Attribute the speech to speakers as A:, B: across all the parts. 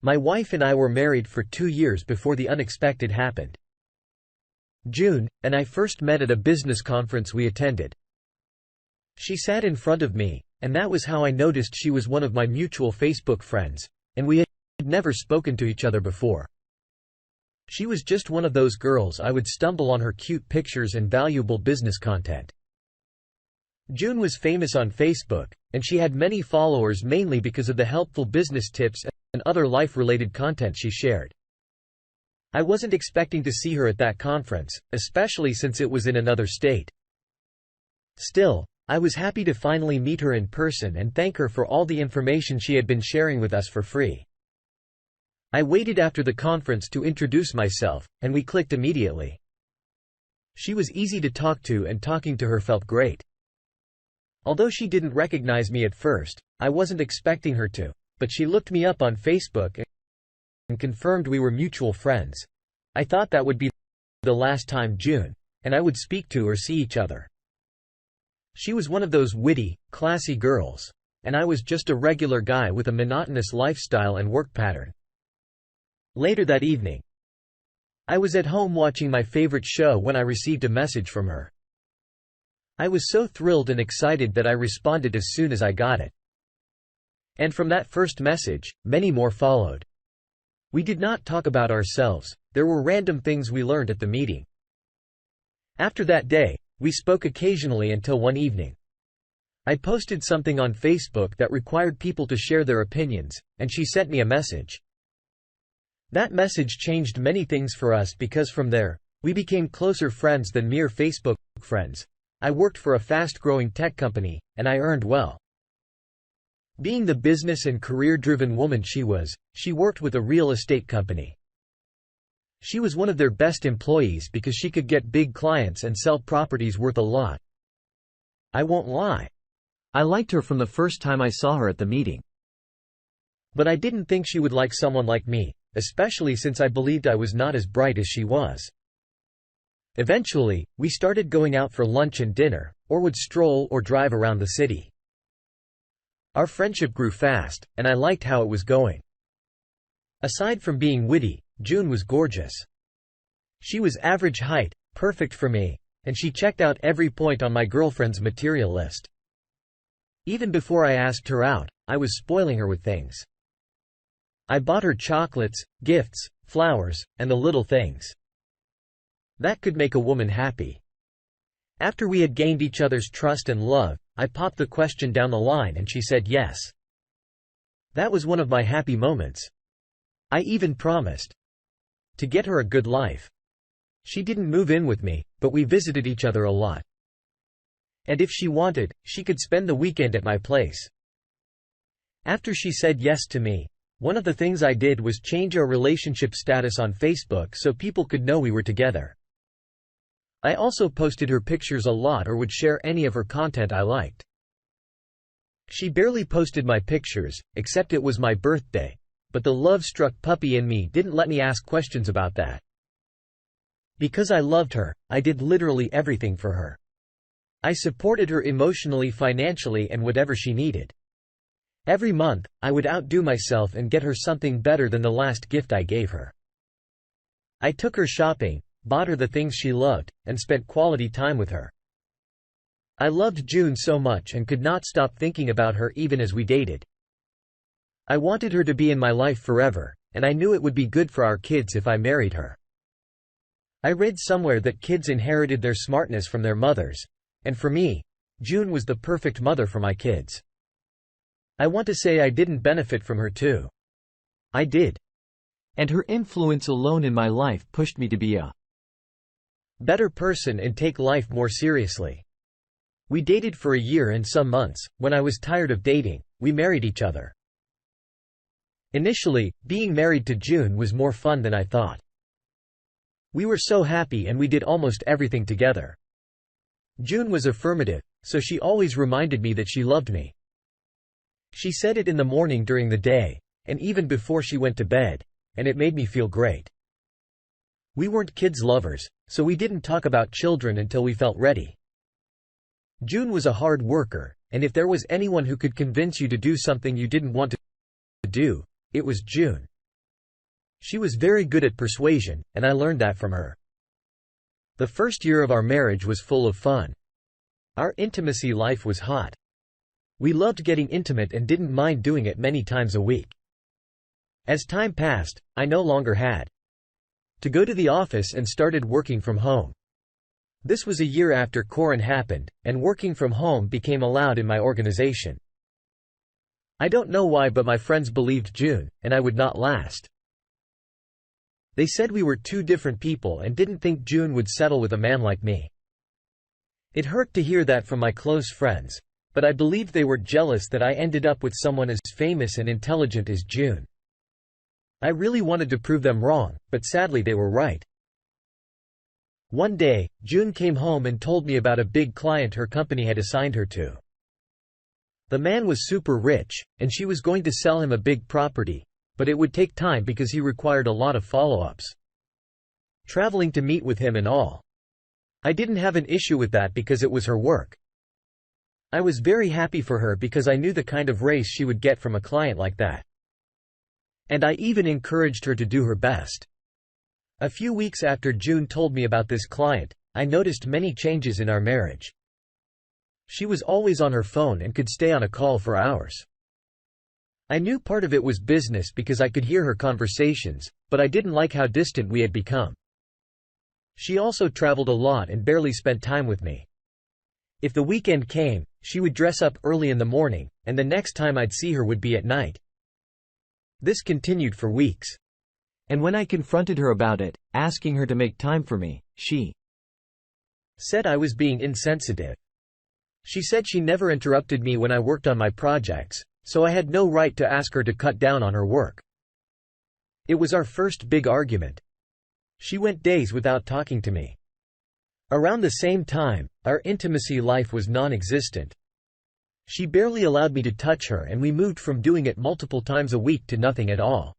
A: My wife and I were married for 2 years before the unexpected happened. June and I first met at a business conference we attended. She sat in front of me, and that was how I noticed she was one of my mutual Facebook friends, and we had never spoken to each other before. She was just one of those girls I would stumble on her cute pictures and valuable business content. June was famous on Facebook, and she had many followers mainly because of the helpful business tips and other life-related content she shared. I wasn't expecting to see her at that conference, especially since it was in another state. Still, I was happy to finally meet her in person and thank her for all the information she had been sharing with us for free. I waited after the conference to introduce myself, and we clicked immediately. She was easy to talk to and talking to her felt great. Although she didn't recognize me at first, I wasn't expecting her to, but she looked me up on Facebook and confirmed we were mutual friends. I thought that would be the last time June and I would speak to or see each other. She was one of those witty, classy girls, and I was just a regular guy with a monotonous lifestyle and work pattern. Later that evening, I was at home watching my favorite show when I received a message from her. I was so thrilled and excited that I responded as soon as I got it. And from that first message, many more followed. We did not talk about ourselves, there were random things we learned at the meeting. After that day, we spoke occasionally until one evening. I posted something on Facebook that required people to share their opinions, and she sent me a message. That message changed many things for us because from there, we became closer friends than mere Facebook friends. I worked for a fast-growing tech company, and I earned well. Being the business and career-driven woman she was, she worked with a real estate company. She was one of their best employees because she could get big clients and sell properties worth a lot. I won't lie. I liked her from the first time I saw her at the meeting. But I didn't think she would like someone like me, especially since I believed I was not as bright as she was. Eventually, we started going out for lunch and dinner, or would stroll or drive around the city. Our friendship grew fast, and I liked how it was going. Aside from being witty, June was gorgeous. She was average height, perfect for me, and she checked out every point on my girlfriend's material list. Even before I asked her out, I was spoiling her with things. I bought her chocolates, gifts, flowers, and the little things that could make a woman happy. After we had gained each other's trust and love, I popped the question down the line and she said yes. That was one of my happy moments. I even promised to get her a good life. She didn't move in with me, but we visited each other a lot. And if she wanted, she could spend the weekend at my place. After she said yes to me, one of the things I did was change our relationship status on Facebook so people could know we were together. I also posted her pictures a lot or would share any of her content I liked. She barely posted my pictures, except it was my birthday, but the love-struck puppy in me didn't let me ask questions about that. Because I loved her, I did literally everything for her. I supported her emotionally, financially, and whatever she needed. Every month, I would outdo myself and get her something better than the last gift I gave her. I took her shopping, bought her the things she loved, and spent quality time with her. I loved June so much and could not stop thinking about her even as we dated. I wanted her to be in my life forever, and I knew it would be good for our kids if I married her. I read somewhere that kids inherited their smartness from their mothers, and for me, June was the perfect mother for my kids. I want to say I didn't benefit from her too. I did. And her influence alone in my life pushed me to be a better person and take life more seriously. We dated for a year and some months. When I was tired of dating, we married each other. Initially, being married to June was more fun than I thought. We were so happy and we did almost everything together. June was affirmative, so she always reminded me that she loved me. She said it in the morning during the day, and even before she went to bed, and it made me feel great. We weren't kids lovers, so we didn't talk about children until we felt ready. June was a hard worker, and if there was anyone who could convince you to do something you didn't want to do, it was June. She was very good at persuasion, and I learned that from her. The first year of our marriage was full of fun. Our intimacy life was hot. We loved getting intimate and didn't mind doing it many times a week. As time passed, I no longer had to go to the office and started working from home. This was a year after Corin happened, and working from home became allowed in my organization. I don't know why, but my friends believed June, and I would not last. They said we were two different people and didn't think June would settle with a man like me. It hurt to hear that from my close friends, but I believed they were jealous that I ended up with someone as famous and intelligent as June. I really wanted to prove them wrong, but sadly they were right. One day, June came home and told me about a big client her company had assigned her to. The man was super rich, and she was going to sell him a big property, but it would take time because he required a lot of follow-ups. Traveling to meet with him and all. I didn't have an issue with that because it was her work. I was very happy for her because I knew the kind of raise she would get from a client like that. And I even encouraged her to do her best. A few weeks after June told me about this client, I noticed many changes in our marriage. She was always on her phone and could stay on a call for hours. I knew part of it was business because I could hear her conversations, but I didn't like how distant we had become. She also traveled a lot and barely spent time with me. If the weekend came, she would dress up early in the morning, and the next time I'd see her would be at night. This continued for weeks. And when I confronted her about it, asking her to make time for me, she said I was being insensitive. She said she never interrupted me when I worked on my projects, so I had no right to ask her to cut down on her work. It was our first big argument. She went days without talking to me. Around the same time, our intimacy life was non-existent. She barely allowed me to touch her, and we moved from doing it multiple times a week to nothing at all.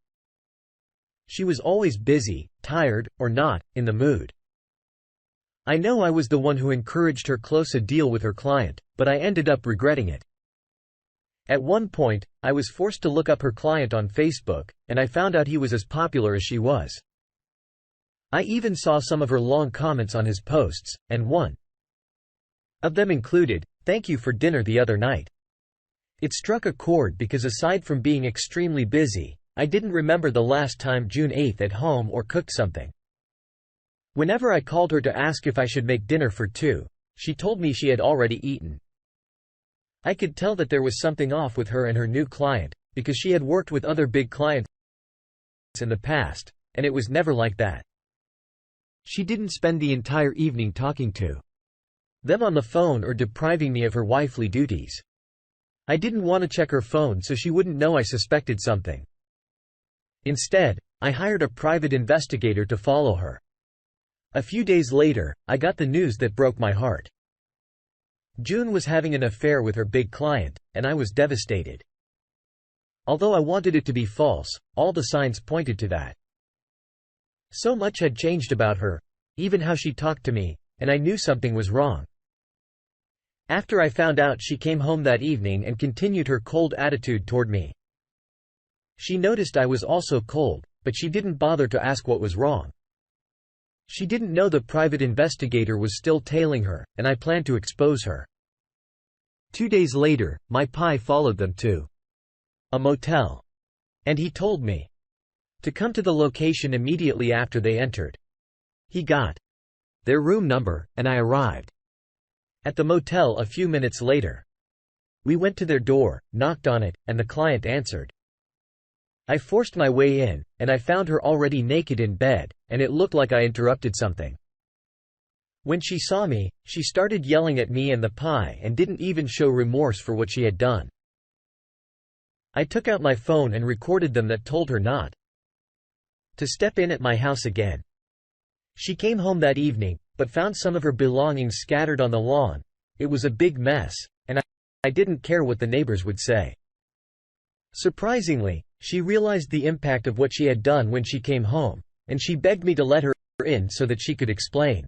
A: She was always busy, tired, or not in the mood. I know I was the one who encouraged her close a deal with her client, but I ended up regretting it. At one point, I was forced to look up her client on Facebook, and I found out he was as popular as she was. I even saw some of her long comments on his posts, and one of them included, "Thank you for dinner the other night." It struck a chord because aside from being extremely busy, I didn't remember the last time June ate at home or cooked something. Whenever I called her to ask if I should make dinner for two, she told me she had already eaten. I could tell that there was something off with her and her new client, because she had worked with other big clients in the past, and it was never like that. She didn't spend the entire evening talking to them on the phone or depriving me of her wifely duties. I didn't want to check her phone so she wouldn't know I suspected something. Instead, I hired a private investigator to follow her. A few days later, I got the news that broke my heart. June was having an affair with her big client, and I was devastated. Although I wanted it to be false, all the signs pointed to that. So much had changed about her, even how she talked to me, and I knew something was wrong. After I found out, she came home that evening and continued her cold attitude toward me. She noticed I was also cold, but she didn't bother to ask what was wrong. She didn't know the private investigator was still tailing her, and I planned to expose her. 2 days later, my pie followed them to a motel. And he told me to come to the location immediately after they entered. He got their room number, and I arrived at the motel a few minutes later. We went to their door, knocked on it, and the client answered. I forced my way in, and I found her already naked in bed, and it looked like I interrupted something. When she saw me, she started yelling at me and the pie and didn't even show remorse for what she had done. I took out my phone and recorded them that told her not to step in at my house again. She came home that evening, but found some of her belongings scattered on the lawn. It was a big mess, and I didn't care what the neighbors would say. Surprisingly, she realized the impact of what she had done when she came home, and she begged me to let her in so that she could explain.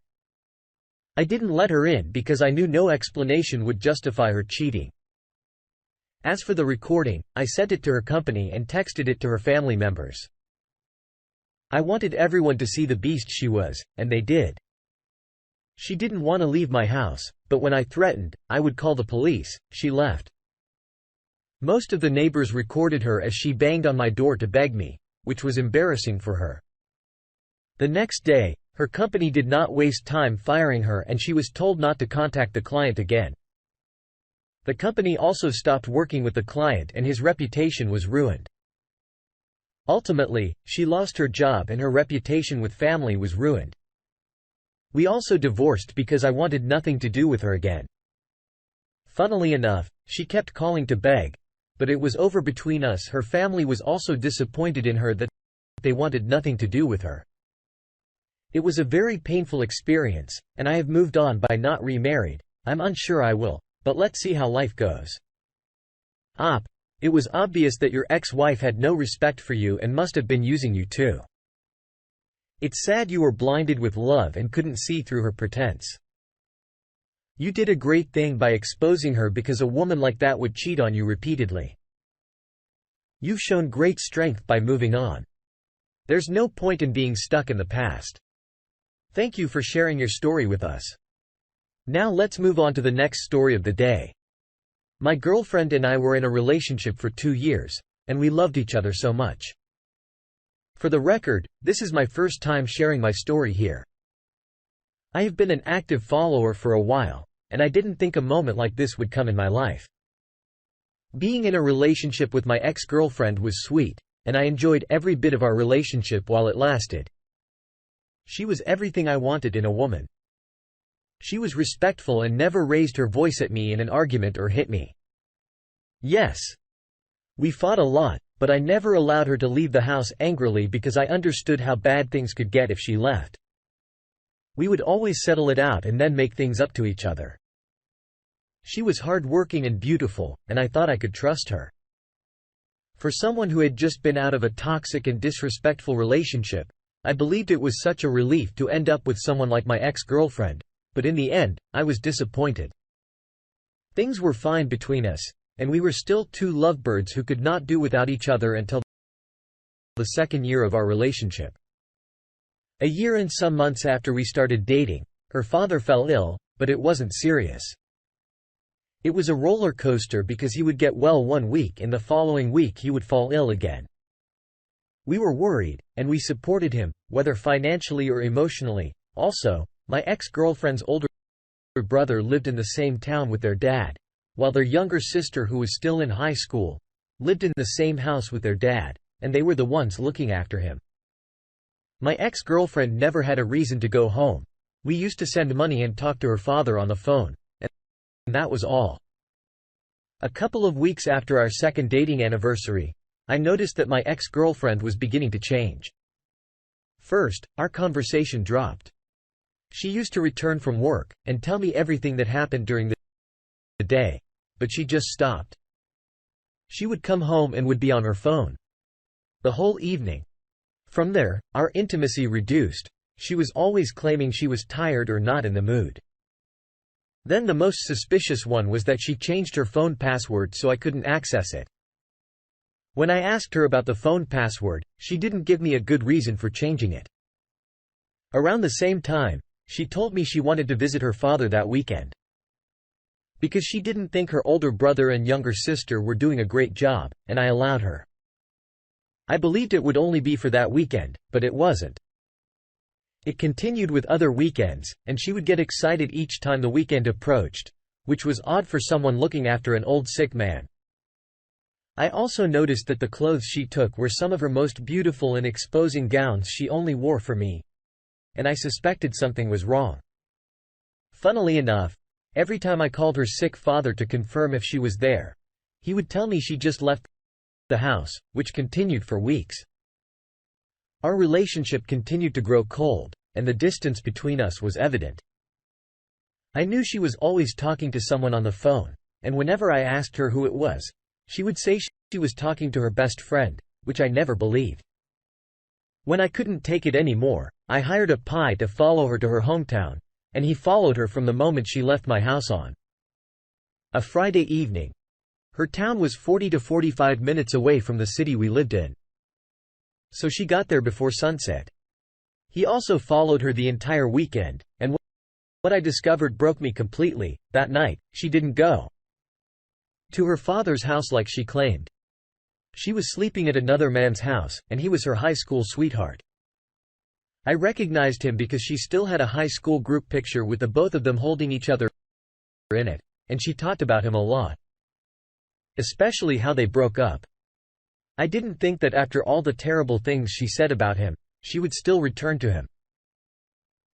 A: I didn't let her in because I knew no explanation would justify her cheating. As for the recording, I sent it to her company and texted it to her family members. I wanted everyone to see the beast she was, and they did. She didn't want to leave my house, but when I threatened I would call the police, she left. Most of the neighbors recorded her as she banged on my door to beg me, which was embarrassing for her. The next day, her company did not waste time firing her and she was told not to contact the client again. The company also stopped working with the client and his reputation was ruined. Ultimately, she lost her job and her reputation with family was ruined. We also divorced because I wanted nothing to do with her again. Funnily enough, she kept calling to beg, but it was over between us. Her family was also disappointed in her that they wanted nothing to do with her. It was a very painful experience, and I have moved on by not remarried. I'm unsure I will, but let's see how life goes. Op. It was obvious that your ex-wife had no respect for you and must have been using you too. It's sad you were blinded with love and couldn't see through her pretense. You did a great thing by exposing her because a woman like that would cheat on you repeatedly. You've shown great strength by moving on. There's no point in being stuck in the past. Thank you for sharing your story with us. Now let's move on to the next story of the day. My girlfriend and I were in a relationship for 2 years, and we loved each other so much. For the record, this is my first time sharing my story here. I have been an active follower for a while, and I didn't think a moment like this would come in my life. Being in a relationship with my ex-girlfriend was sweet, and I enjoyed every bit of our relationship while it lasted. She was everything I wanted in a woman. She was respectful and never raised her voice at me in an argument or hit me. Yes. We fought a lot, but I never allowed her to leave the house angrily because I understood how bad things could get if she left. We would always settle it out and then make things up to each other. She was hardworking and beautiful, and I thought I could trust her. For someone who had just been out of a toxic and disrespectful relationship, I believed it was such a relief to end up with someone like my ex-girlfriend, but in the end, I was disappointed. Things were fine between us, and we were still two lovebirds who could not do without each other until the second year of our relationship. A year and some months after we started dating, her father fell ill, but it wasn't serious. It was a roller coaster because he would get well 1 week and the following week he would fall ill again. We were worried, and we supported him, whether financially or emotionally. Also, my ex-girlfriend's older brother lived in the same town with their dad, while their younger sister, who was still in high school, lived in the same house with their dad, and they were the ones looking after him. My ex-girlfriend never had a reason to go home. We used to send money and talk to her father on the phone, and that was all. A couple of weeks after our second dating anniversary, I noticed that my ex-girlfriend was beginning to change. First, our conversation dropped. She used to return from work and tell me everything that happened during the day, but she just stopped. She would come home and would be on her phone the whole evening. From there, our intimacy reduced. She was always claiming she was tired or not in the mood. Then the most suspicious one was that she changed her phone password so I couldn't access it. When I asked her about the phone password, she didn't give me a good reason for changing it. Around the same time, she told me she wanted to visit her father that weekend because she didn't think her older brother and younger sister were doing a great job, and I allowed her. I believed it would only be for that weekend, but it wasn't. It continued with other weekends, and she would get excited each time the weekend approached, which was odd for someone looking after an old sick man. I also noticed that the clothes she took were some of her most beautiful and exposing gowns she only wore for me, and I suspected something was wrong. Funnily enough, every time I called her sick father to confirm if she was there, he would tell me she just left the house, which continued for weeks. Our relationship continued to grow cold, and the distance between us was evident. I knew she was always talking to someone on the phone, and whenever I asked her who it was, she would say she was talking to her best friend, which I never believed. When I couldn't take it anymore, I hired a pie to follow her to her hometown, and he followed her from the moment she left my house on a Friday evening. Her town was 40 to 45 minutes away from the city we lived in. so she got there before sunset. He also followed her the entire weekend, and what I discovered broke me completely. That night, she didn't go to her father's house like she claimed. She was sleeping at another man's house, and he was her high school sweetheart. I recognized him because she still had a high school group picture with the both of them holding each other in it, and she talked about him a lot. Especially how they broke up. I didn't think that after all the terrible things she said about him, she would still return to him.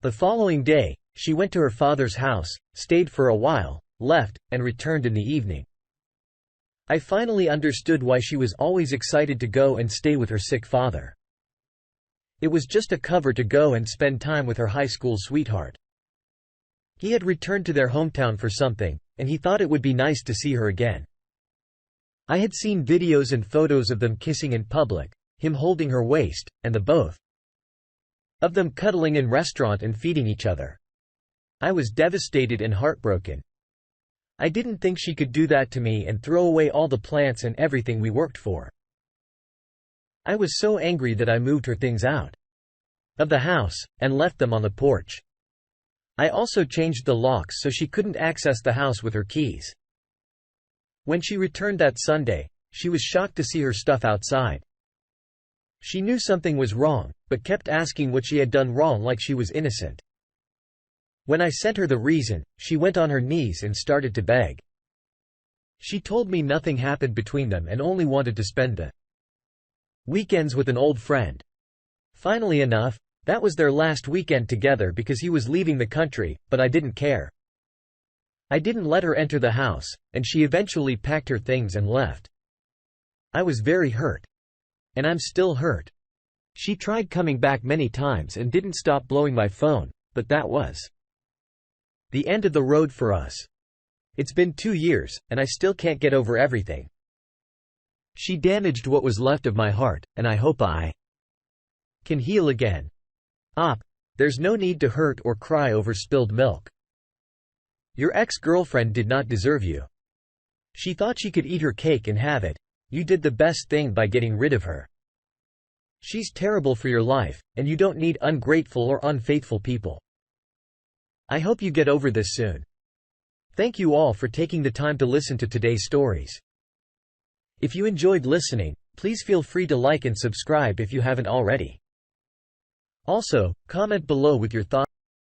A: The following day, she went to her father's house, stayed for a while, left, and returned in the evening. I finally understood why she was always excited to go and stay with her sick father. It was just a cover to go and spend time with her high school sweetheart. He had returned to their hometown for something, and he thought it would be nice to see her again. I had seen videos and photos of them kissing in public, him holding her waist, and the both of them cuddling in restaurant and feeding each other. I was devastated and heartbroken. I didn't think she could do that to me and throw away all the plants and everything we worked for. I was so angry that I moved her things out of the house, and left them on the porch. I also changed the locks so she couldn't access the house with her keys. When she returned that Sunday, she was shocked to see her stuff outside. She knew something was wrong, but kept asking what she had done wrong like she was innocent. When I sent her the reason, she went on her knees and started to beg. She told me nothing happened between them and only wanted to spend the weekends with an old friend. Funnily enough, that was their last weekend together because he was leaving the country, but I didn't care. I didn't let her enter the house, and she eventually packed her things and left. I was very hurt. And I'm still hurt. She tried coming back many times and didn't stop blowing my phone, but that was the end of the road for us. It's been 2 years, and I still can't get over everything. She damaged what was left of my heart, and I hope I can heal again. There's no need to hurt or cry over spilled milk. Your ex-girlfriend did not deserve you. She thought she could eat her cake and have it. You did the best thing by getting rid of her. She's terrible for your life, and you don't need ungrateful or unfaithful people. I hope you get over this soon. Thank you all for taking the time to listen to today's stories. If you enjoyed listening, please feel free to like and subscribe if you haven't already. Also, comment below with your thoughts.